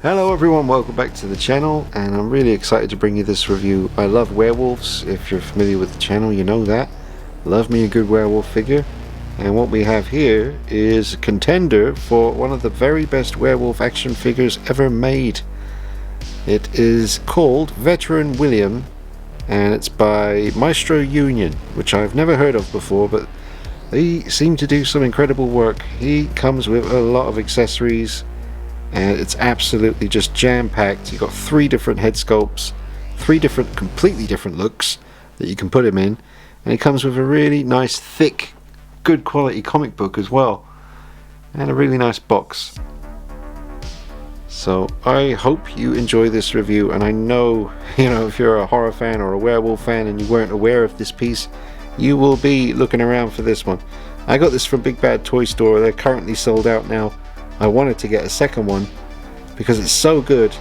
Hello everyone, welcome back to the channel, and I'm really excited to bring you this review. I love werewolves. If you're familiar with the channel, you know that. Love me a good werewolf figure. And what we have here is a contender for one of the very best werewolf action figures ever made. It is called Veteran William, and it's by Maestro Union, which I've never heard of before, but they seem to do some incredible work. He comes with a lot of accessories, and it's absolutely just jam-packed. You've got 3 different head sculpts, 3 different completely different looks that you can put him in, and it comes with a really nice thick good quality comic book as well, and a really nice box. So I hope you enjoy this review, and I know, if you're a horror fan or a werewolf fan and you weren't aware of this piece, you will be looking around for this one. I got this from Big Bad Toy Store. They're currently sold out now. I wanted to get a second one because it's so good,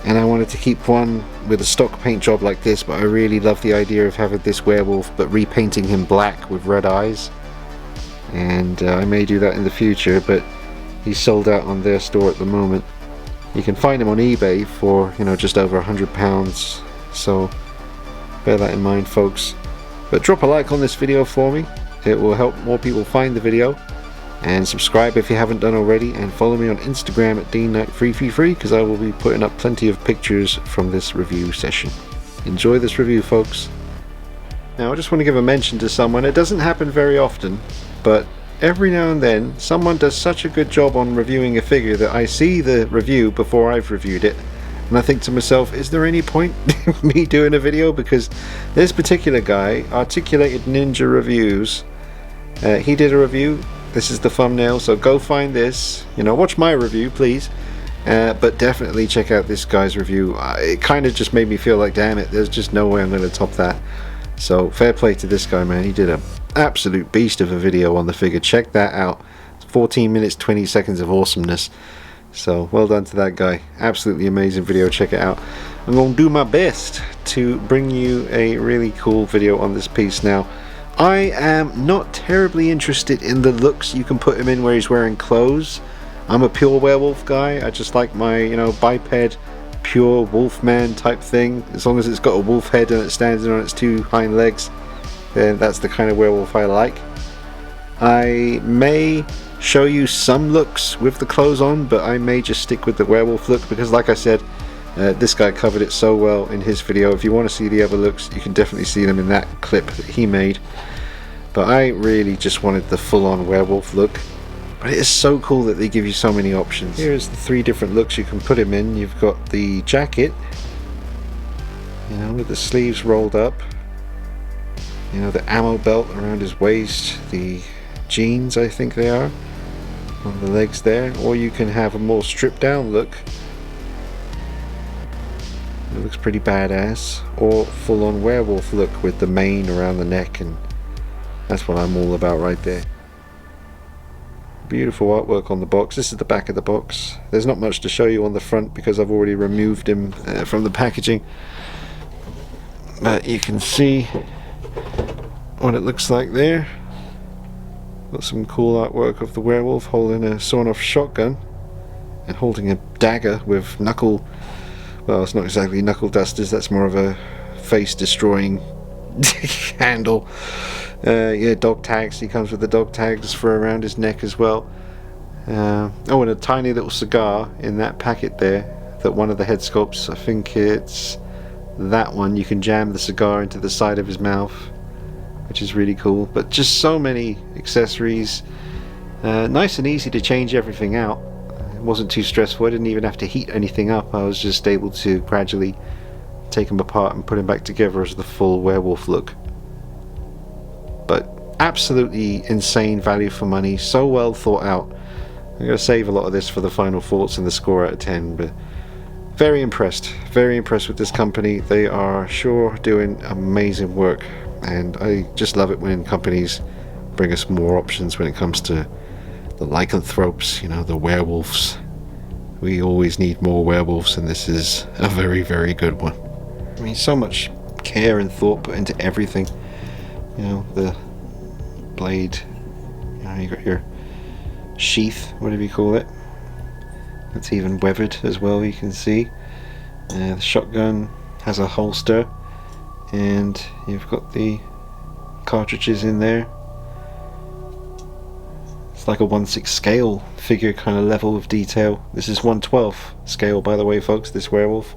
and I wanted to keep one with a stock paint job like this, but I really love the idea of having this werewolf but repainting him black with red eyes, and I may do that in the future, but he's sold out on their store at the moment. You can find him on eBay for just over £100, so bear that in mind, folks. But drop a like on this video for me, it will help more people find the video. And subscribe if you haven't done already, and follow me on Instagram at DeanKnight333, because I will be putting up plenty of pictures from this review session. Enjoy this review, folks. Now I just want to give a mention to someone. It doesn't happen very often, but every now and then someone does such a good job on reviewing a figure that I see the review before I've reviewed it, and I think to myself, is there any point me doing a video? Because this particular guy, Articulated Ninja Reviews, he did a review. This is the thumbnail, so go find this. Watch my review, please. But definitely check out this guy's review. It kind of just made me feel like, damn it, there's just no way I'm going to top that. So fair play to this guy, man. He did an absolute beast of a video on the figure. Check that out. It's 14 minutes, 20 seconds of awesomeness. So well done to that guy. Absolutely amazing video. Check it out. I'm going to do my best to bring you a really cool video on this piece now. I am not terribly interested in the looks you can put him in where he's wearing clothes. I'm a pure werewolf guy. I just like my, biped, pure wolfman type thing. As long as it's got a wolf head and it stands on its 2 hind legs, then that's the kind of werewolf I like. I may show you some looks with the clothes on, but I may just stick with the werewolf look because, like I said, this guy covered it so well in his video. If you want to see the other looks, you can definitely see them in that clip that he made. But I really just wanted the full-on werewolf look. But it is so cool that they give you so many options. Here's the 3 different looks you can put him in. You've got the jacket, with the sleeves rolled up. The ammo belt around his waist. The jeans, I think they are, on the legs there. Or you can have a more stripped-down look. It looks pretty badass. Or full-on werewolf look with the mane around the neck, and that's what I'm all about right there. Beautiful artwork on the box. This is the back of the box. There's not much to show you on the front because I've already removed him from the packaging, but you can see what it looks like there. Got some cool artwork of the werewolf holding a sawn-off shotgun and holding a dagger with knuckle, well, it's not exactly knuckle dusters, that's more of a face destroying handle. Yeah, dog tags. He comes with the dog tags for around his neck as well. Oh, and a tiny little cigar in that packet there, that one of the head sculpts, I think it's that one, you can jam the cigar into the side of his mouth, which is really cool. But just so many accessories, nice and easy to change everything out. It wasn't too stressful. I didn't even have to heat anything up. I was just able to gradually take them apart and put them back together as the full werewolf look. But absolutely insane value for money, so well thought out. I'm going to save a lot of this for the final thoughts and the score out of 10, but very impressed with this company. They are sure doing amazing work, and I just love it when companies bring us more options when it comes to the lycanthropes, the werewolves. We always need more werewolves, and this is a very, very good one. I mean, so much care and thought put into everything. The blade, you got your sheath, whatever you call it. It's even weathered as well, you can see. The shotgun has a holster, and you've got the cartridges in there. It's like a 1/6 scale figure kind of level of detail. This is 1/12 scale, by the way, folks, this werewolf.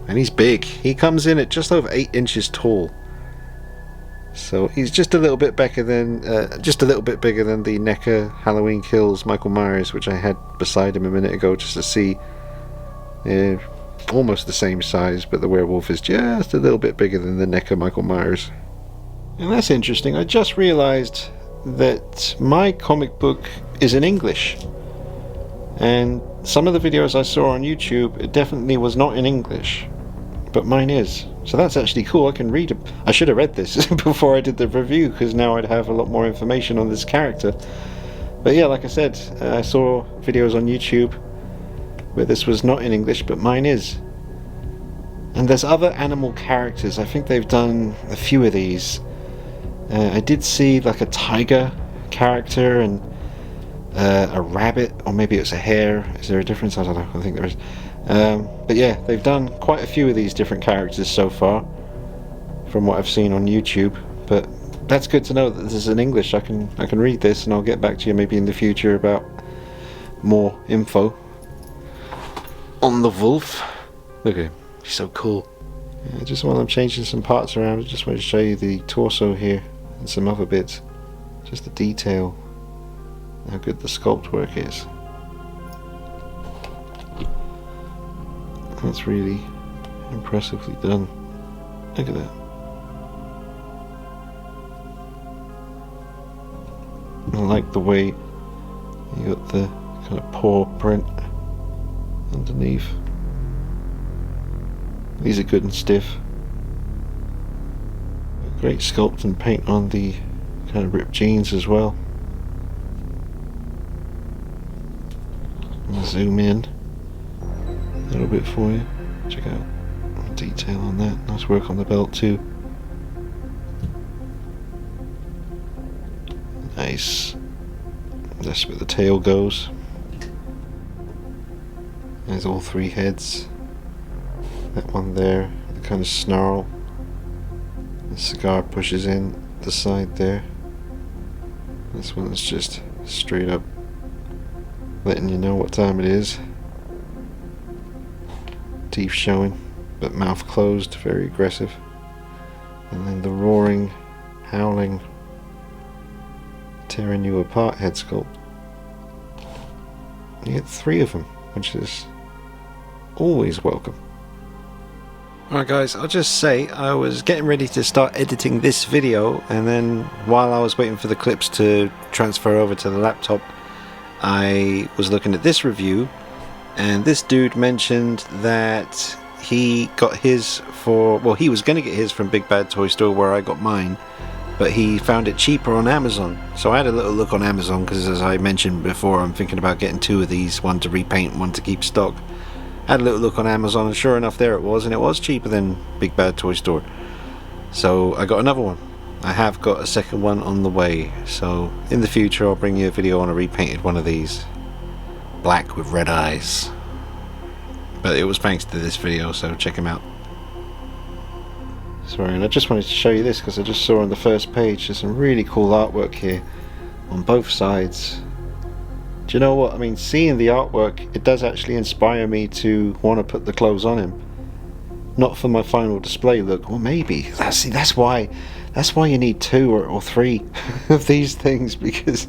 And he's big. He comes in at just over 8 inches tall. So he's just a little bit bigger than the NECA Halloween Kills Michael Myers, which I had beside him a minute ago, just to see. Almost the same size, but the werewolf is just a little bit bigger than the NECA Michael Myers. And that's interesting. I just realized that my comic book is in English, and some of the videos I saw on YouTube, it definitely was not in English, but mine is. So that's actually cool. I can read it. I should have read this before I did the review, because now I'd have a lot more information on this character. But yeah, like I said, I saw videos on YouTube where this was not in English, but mine is. And there's other animal characters. I think they've done a few of these. I did see like a tiger character and a rabbit, or maybe it's a hare. Is there a difference? I don't know. I think there is. But yeah, they've done quite a few of these different characters so far, from what I've seen on YouTube. But that's good to know that this is in English. I can read this, and I'll get back to you maybe in the future about more info on the wolf. Look at him. He's so cool. Yeah, just while I'm changing some parts around, I just want to show you the torso here and some other bits. Just the detail. How good the sculpt work is. That's really impressively done. Look at that. I like the way you got the kind of paw print underneath. These are good and stiff. Great sculpt and paint on the kind of ripped jeans as well. I'll zoom in a little bit for you. Check out the detail on that. Nice work on the belt too. Nice. That's where the tail goes. There's all 3 heads. That one there, the kind of snarl. The cigar pushes in the side there. This one is just straight up letting you know what time it is. Teeth showing, but mouth closed, very aggressive. And then the roaring, howling, tearing you apart head sculpt. You get 3 of them, which is always welcome. Alright guys, I'll just say I was getting ready to start editing this video, and then while I was waiting for the clips to transfer over to the laptop, I was looking at this review, and this dude mentioned that he got his for, well, he was going to get his from Big Bad Toy Store where I got mine, but he found it cheaper on Amazon. So I had a little look on Amazon, because as I mentioned before, I'm thinking about getting 2 of these, one to repaint, one to keep stock. Had a little look on Amazon, and sure enough, there it was, and it was cheaper than Big Bad Toy Store. So I got another one. I have got a second one on the way, so in the future I'll bring you a video on a repainted one of these. Black with red eyes. But it was thanks to this video, so check him out. Sorry, and I just wanted to show you this because I just saw on the first page there's some really cool artwork here on both sides. Do you know what? I mean, seeing the artwork, it does actually inspire me to want to put the clothes on him. Not for my final display look. Well, maybe. That's why you need 2 or 3 of these things, because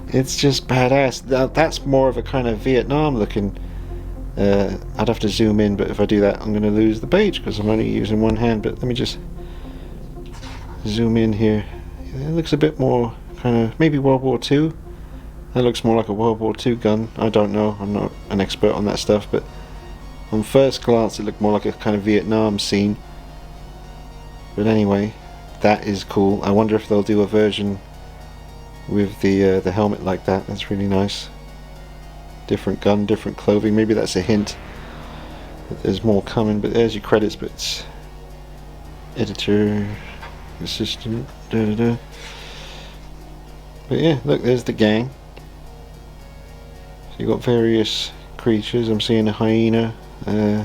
it's just badass. That's more of a kind of Vietnam looking. I'd have to zoom in, but if I do that I'm going to lose the page because I'm only using one hand. But let me just zoom in here. It looks a bit more kind of maybe World War II. That looks more like a World War II gun. I don't know, I'm not an expert on that stuff, but on first glance it looked more like a kind of Vietnam scene. But anyway, that is cool. I wonder if they'll do a version with the helmet like that. That's really nice. Different gun, different clothing. Maybe that's a hint that there's more coming. But there's your credits. But it's editor, assistant, da. But yeah, look, there's the gang. you've got various creatures. I'm seeing a hyena,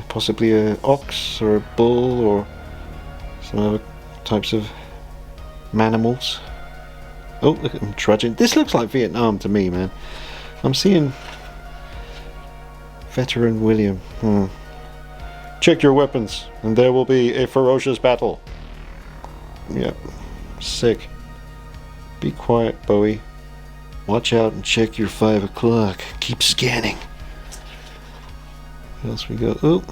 possibly a ox or a bull or some other types of manimals. Oh, look at them trudging. This looks like Vietnam to me, man. I'm seeing Veteran William. Check your weapons, and there will be a ferocious battle. Yep. Sick. Be quiet, Bowie. Watch out and check your 5 o'clock. Keep scanning. What else we got? Oh.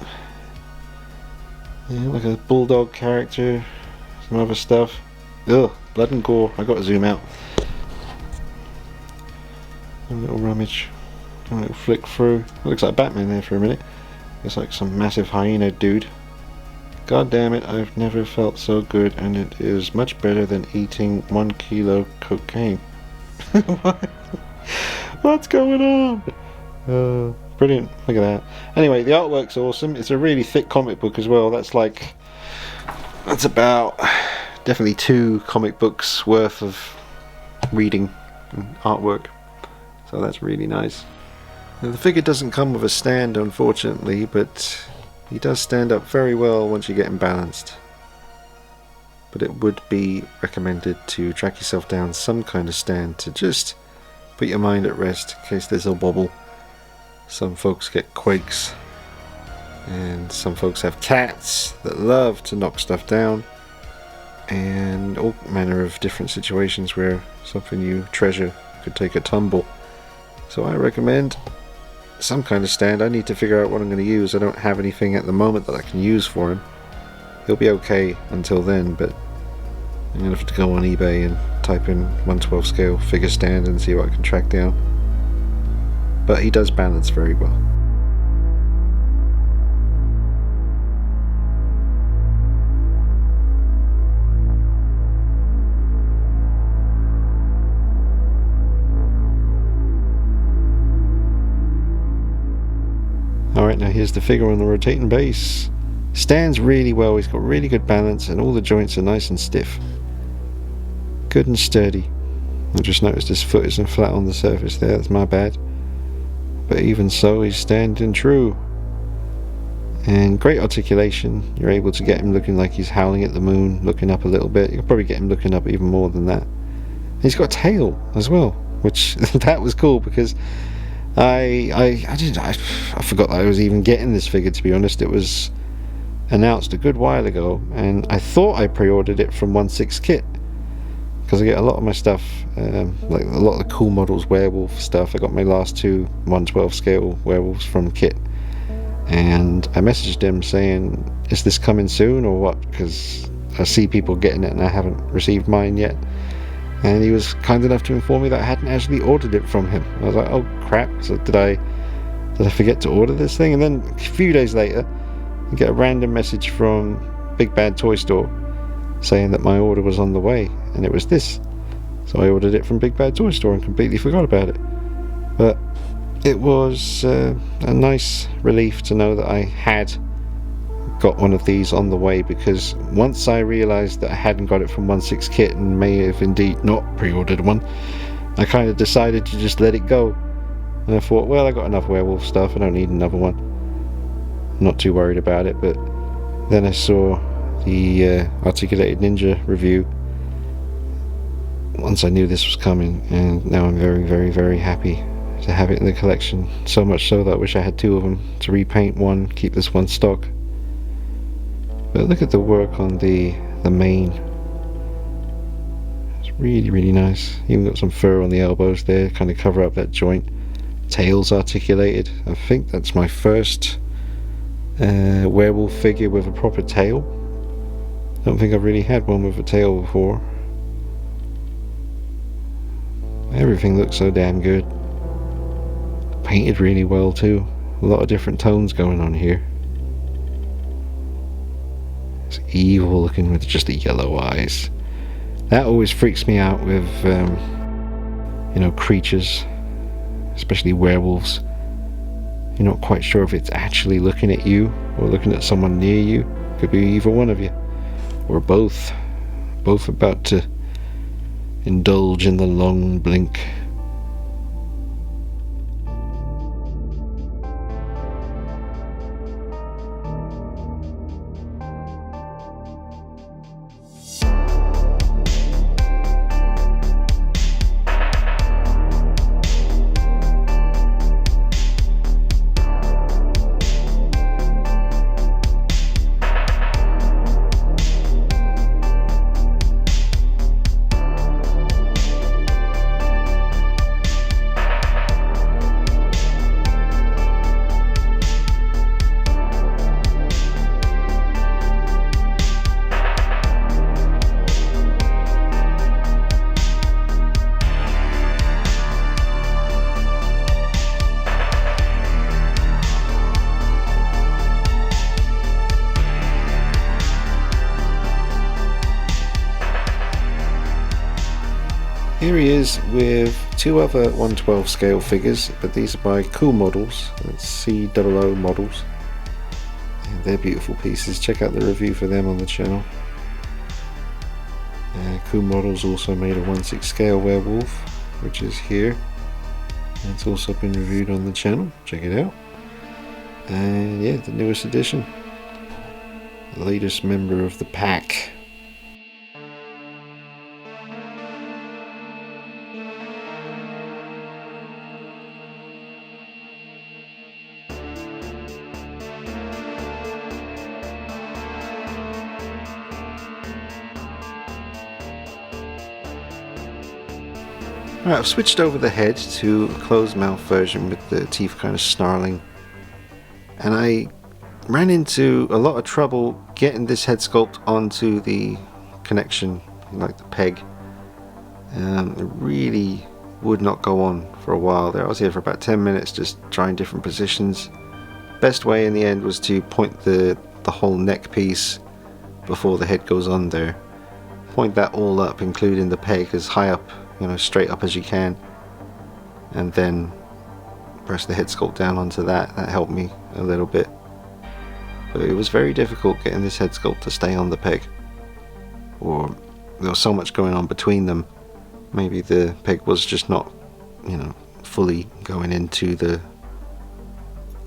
Yeah, like a bulldog character. Some other stuff. Ugh, blood and gore. I gotta zoom out. A little rummage. A little flick through. Looks like Batman there for a minute. It's like some massive hyena dude. God damn it, I've never felt so good, and it is much better than eating 1 kilo cocaine. What's going on? Brilliant, look at that. Anyway, the artwork's awesome. It's a really thick comic book as well. That's about definitely 2 comic books worth of reading and artwork. So that's really nice. Now, the figure doesn't come with a stand, unfortunately, but he does stand up very well once you get him balanced. But it would be recommended to track yourself down some kind of stand to just put your mind at rest in case there's a wobble. Some folks get quakes, and some folks have cats that love to knock stuff down, and all manner of different situations where something you treasure could take a tumble. So I recommend some kind of stand. I need to figure out what I'm going to use. I don't have anything at the moment that I can use for him. He'll be okay until then, but I'm going to have to go on eBay and type in 1/12 scale figure stand and see what I can track down. But he does balance very well. Alright, now here's the figure on the rotating base. Stands really well, he's got really good balance and all the joints are nice and stiff. Good and sturdy. I just noticed his foot isn't flat on the surface there, that's my bad. But even so, he's standing true. And great articulation. You're able to get him looking like he's howling at the moon, looking up a little bit. You'll probably get him looking up even more than that. And he's got a tail as well, which that was cool because I forgot that I was even getting this figure, to be honest. It was announced a good while ago, and I thought I pre-ordered it from 1/6 Kit because I get a lot of my stuff, like a lot of the cool models, werewolf stuff. I got my last 2 1/12 scale werewolves from Kit, and I messaged him saying, "Is this coming soon or what?" Because I see people getting it and I haven't received mine yet. And he was kind enough to inform me that I hadn't actually ordered it from him. I was like, oh crap, so did I forget to order this thing? And then a few days later I get a random message from Big Bad Toy Store saying that my order was on the way, and it was this. So I ordered it from Big Bad Toy Store and completely forgot about it. But it was a nice relief to know that I had got one of these on the way, because once I realised that I hadn't got it from 1/6 Kit and may have indeed not pre-ordered one, I kind of decided to just let it go. And I thought, well, I got enough werewolf stuff, I don't need another one. I'm not too worried about it. But then I saw the Articulated Ninja review once I knew this was coming, and now I'm very, very, very happy to have it in the collection. So much so that I wish I had 2 of them to repaint one, keep this one stock. But look at the work on the mane. It's really, really nice. Even got some fur on the elbows there, kind of cover up that joint. Tail's articulated. I think that's my first werewolf figure with a proper tail. I don't think I've really had one with a tail before. Everything looks so damn good. Painted really well too. A lot of different tones going on here. It's evil looking with just the yellow eyes. That always freaks me out with creatures, especially werewolves. You're not quite sure if it's actually looking at you or looking at someone near you. Could be either one of you, or both about to indulge in the long blink. Here he is with two other 1/12 scale figures, but these are by Cool Models. That's COO Models. And they're beautiful pieces. Check out the review for them on the channel. Cool Models also made a 1/6 scale werewolf, which is here. And it's also been reviewed on the channel. Check it out. And yeah, the newest edition. The latest member of the pack. Alright, I've switched over the head to a closed mouth version with the teeth kind of snarling, and I ran into a lot of trouble getting this head sculpt onto the connection, like the peg. It really would not go on for a while there. I was here for about 10 minutes just trying different positions. Best way in the end was to point the whole neck piece before the head goes on there. Point that all up, including the peg, as high up, straight up as you can, and then press the head sculpt down onto that. That helped me a little bit, but it was very difficult getting this head sculpt to stay on the peg, or there was so much going on between them. Maybe the peg was just not fully going into the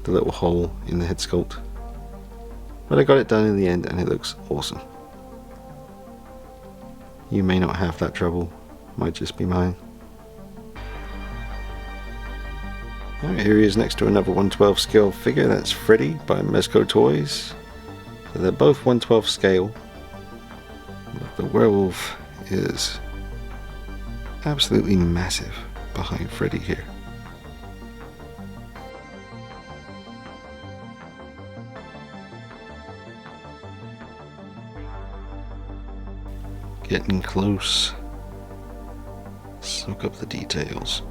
little hole in the head sculpt, but I got it done in the end and it looks awesome. You may not have that trouble, might just be mine. Alright, here he is next to another 1/12 scale figure. That's Freddy by Maestro toys. So they're both 1/12 scale, but the werewolf is absolutely massive behind Freddy here. Getting close. Soak up the details.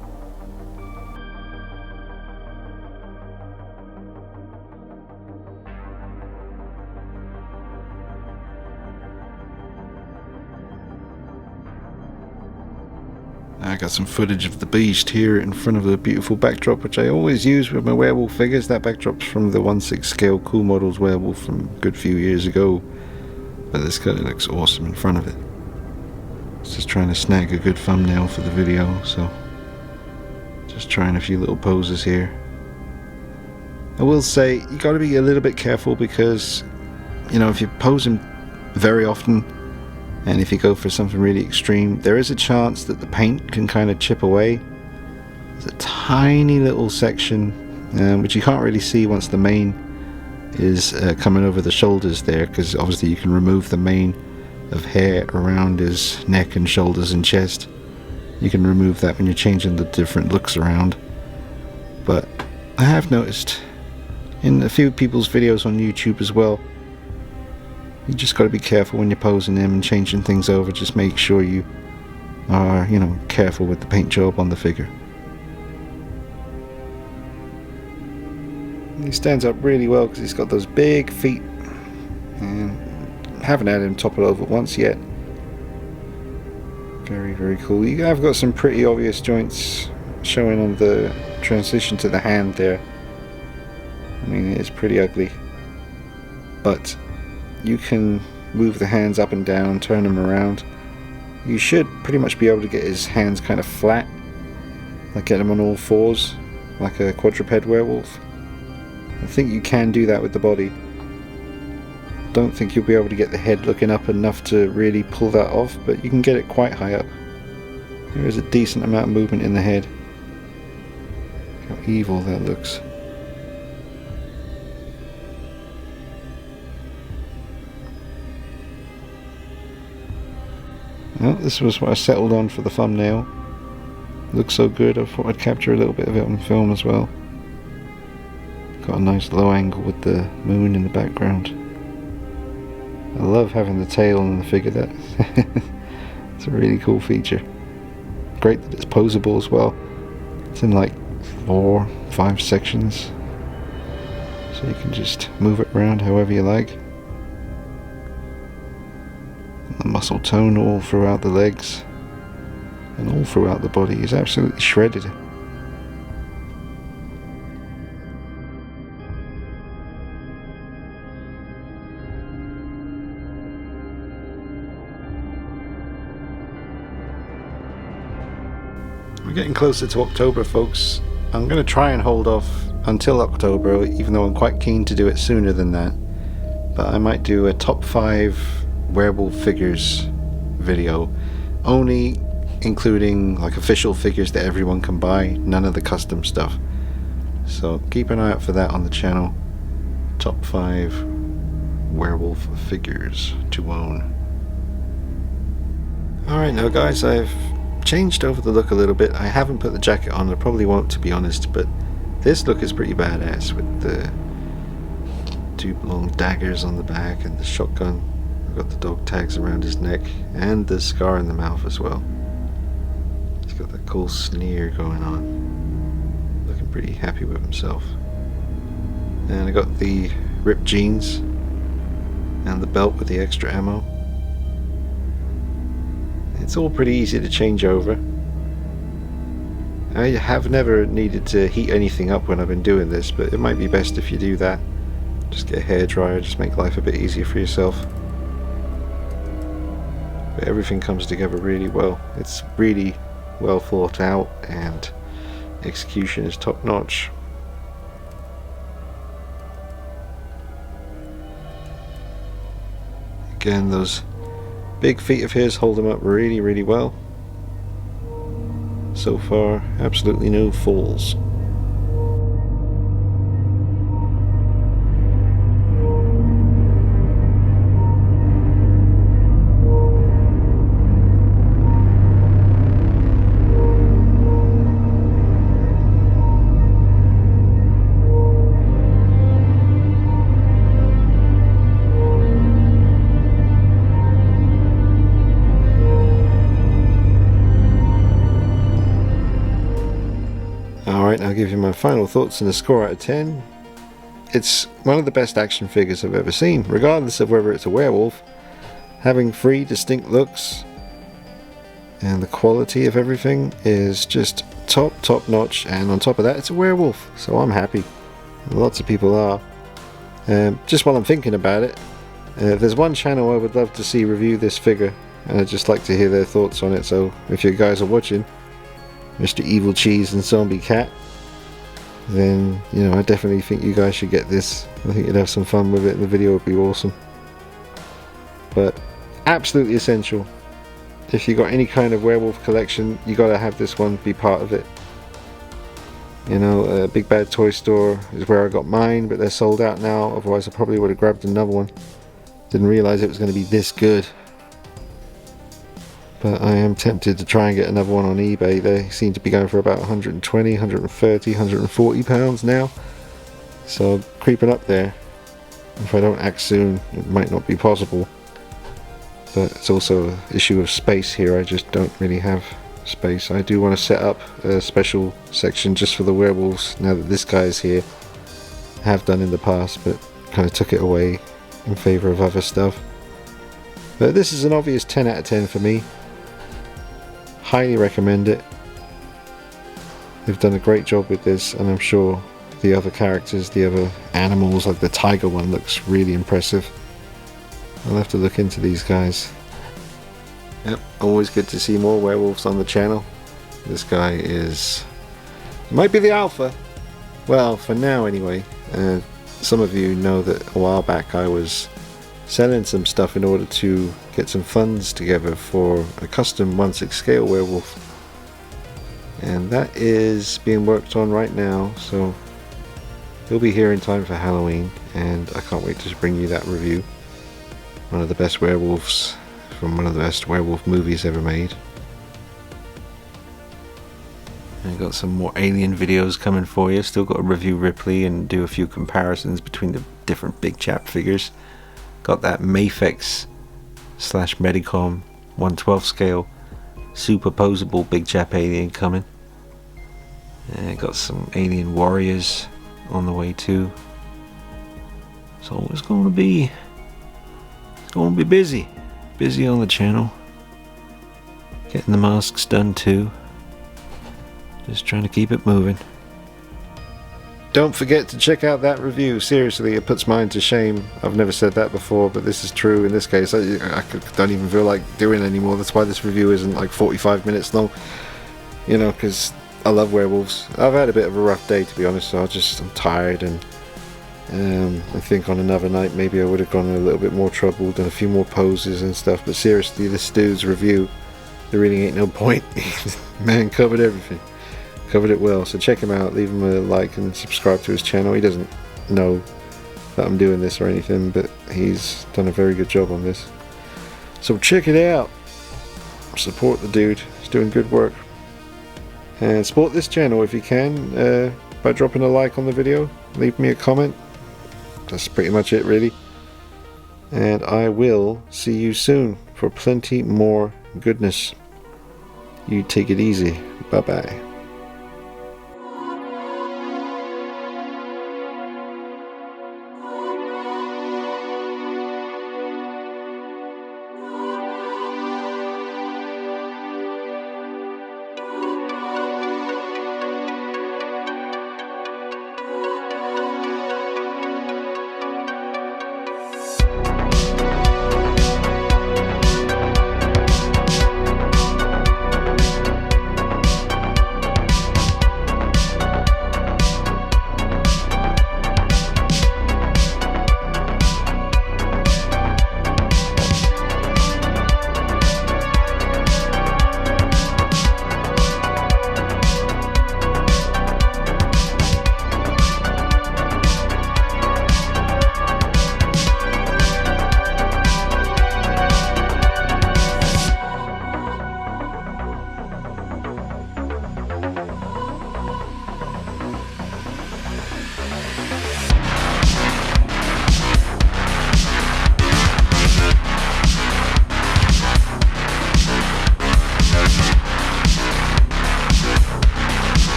I got some footage of the beast here in front of the beautiful backdrop, which I always use with my werewolf figures. That backdrop's from the 1/6 scale Cool Models werewolf from a good few years ago, but this guy looks awesome in front of it. Just trying to snag a good thumbnail for the video, so just trying a few little poses here. I will say you got to be a little bit careful, because if you're posing very often and if you go for something really extreme, there is a chance that the paint can kind of chip away. There's a tiny little section which you can't really see once the mane is coming over the shoulders there, because obviously you can remove the mane of hair around his neck and shoulders and chest. You can remove that when you're changing the different looks around. But I have noticed in a few people's videos on YouTube as well, you just got to be careful when you're posing him and changing things over. Just make sure you are careful with the paint job on the figure. He stands up really well because he's got those big feet, and haven't had him topple over once yet. Very, very cool. You have got some pretty obvious joints showing on the transition to the hand there. I mean, it's pretty ugly, but you can move the hands up and down, turn them around. You should pretty much be able to get his hands kind of flat, like get them on all fours, like a quadruped werewolf. I think you can do that with the body. Don't think you'll be able to get the head looking up enough to really pull that off, but you can get it quite high up. There is a decent amount of movement in the head. How evil that looks. Well, this was what I settled on for the thumbnail. Looks so good, I thought I'd capture a little bit of it on film as well. Got a nice low angle with the moon in the background. I love having the tail on the figure. That it's a really cool feature. Great that it's posable as well. It's in like 4-5 sections, so you can just move it around however you like. And the muscle tone all throughout the legs. and all throughout the body. He's absolutely shredded. We're getting closer to October, folks. I'm going to try and hold off until October, even though I'm quite keen to do it sooner than that. But I might do a top 5 werewolf figures video, only including like official figures that everyone can buy, none of the custom stuff. So keep an eye out for that on the channel. Top 5 werewolf figures to own. Alright now guys, I've changed over the look a little bit. I haven't put the jacket on, I probably won't, to be honest, but this look is pretty badass with the 2 long daggers on the back and the shotgun. I've got the dog tags around his neck and the scar in the mouth as well. He's got that cool sneer going on. Looking pretty happy with himself. And I got the ripped jeans and the belt with the extra ammo. It's all pretty easy to change over. I have never needed to heat anything up when I've been doing this, but it might be best if you do that. Just get a hairdryer, just make life a bit easier for yourself. But everything comes together really well. It's really well thought out and execution is top notch. Again, those big feet of his hold him up really well. So far, absolutely no falls. Alright, I'll give you my final thoughts and a score out of 10. It's one of the best action figures I've ever seen, regardless of whether it's a werewolf. Having 3 distinct looks and the quality of everything is just top notch, and on top of that it's a werewolf, so I'm happy. Lots of people are. Just while I'm thinking about it, there's one channel I would love to see review this figure, and I'd just like to hear their thoughts on it, so if you guys are watching, Mr. Evil Cheese and Zombie Cat, then you know, I definitely think you guys should get this. I think you'd have some fun with it, the video would be awesome. But absolutely essential. If you got any kind of werewolf collection, you gotta have this one be part of it. You know, Big Bad Toy Store is where I got mine, but they're sold out now, otherwise I probably would have grabbed another one. Didn't realize it was going to be this good. But I am tempted to try and get another one on eBay. They seem to be going for about 120, 130, 140 pounds now. So creeping up there. If I don't act soon, it might not be possible. But it's also an issue of space here. I just don't really have space. I do want to set up a special section just for the werewolves now that this guy is here. I have done in the past, but kind of took it away in favor of other stuff. But this is an obvious 10 out of 10 for me. Highly recommend it. They've done a great job with this, and I'm sure the other characters, the other animals, like the tiger one looks really impressive. I'll have to look into these guys. Yep, always good to see more werewolves on the channel. This guy is... might be the alpha. Well, for now anyway. Some of you know that a while back I was selling some stuff in order to get some funds together for a custom 1/6 scale werewolf, and that is being worked on right now, so he'll be here in time for Halloween, and I can't wait to bring you that review. One of the best werewolves from one of the best werewolf movies ever made. I got some more Alien videos coming for you. Still got to review Ripley and do a few comparisons between the different big chap figures. Got that Mafex / Medicom 1/12 scale superposable big chap alien coming. And got some alien warriors on the way too. So it's going to be busy on the channel. Getting the masks done too. Just trying to keep it moving. Don't forget to check out that review. Seriously, it puts mine to shame. I've never said that before, but this is true in this case. I don't even feel like doing it anymore. That's why this review isn't like 45 minutes long. You know, because I love werewolves. I've had a bit of a rough day, to be honest, so I'm tired, and I think on another night maybe I would have gone in a little bit more trouble, done a few more poses and stuff, but seriously, this dude's review, there really ain't no point. Man covered everything. Covered it well, so check him out, leave him a like and subscribe to his channel. He doesn't know that I'm doing this or anything, but he's done a very good job on this, so check it out. Support the dude, he's doing good work, and support this channel if you can by dropping a like on the video, leave me a comment. That's pretty much it really, and I will see you soon for plenty more goodness. You take it easy. Bye bye.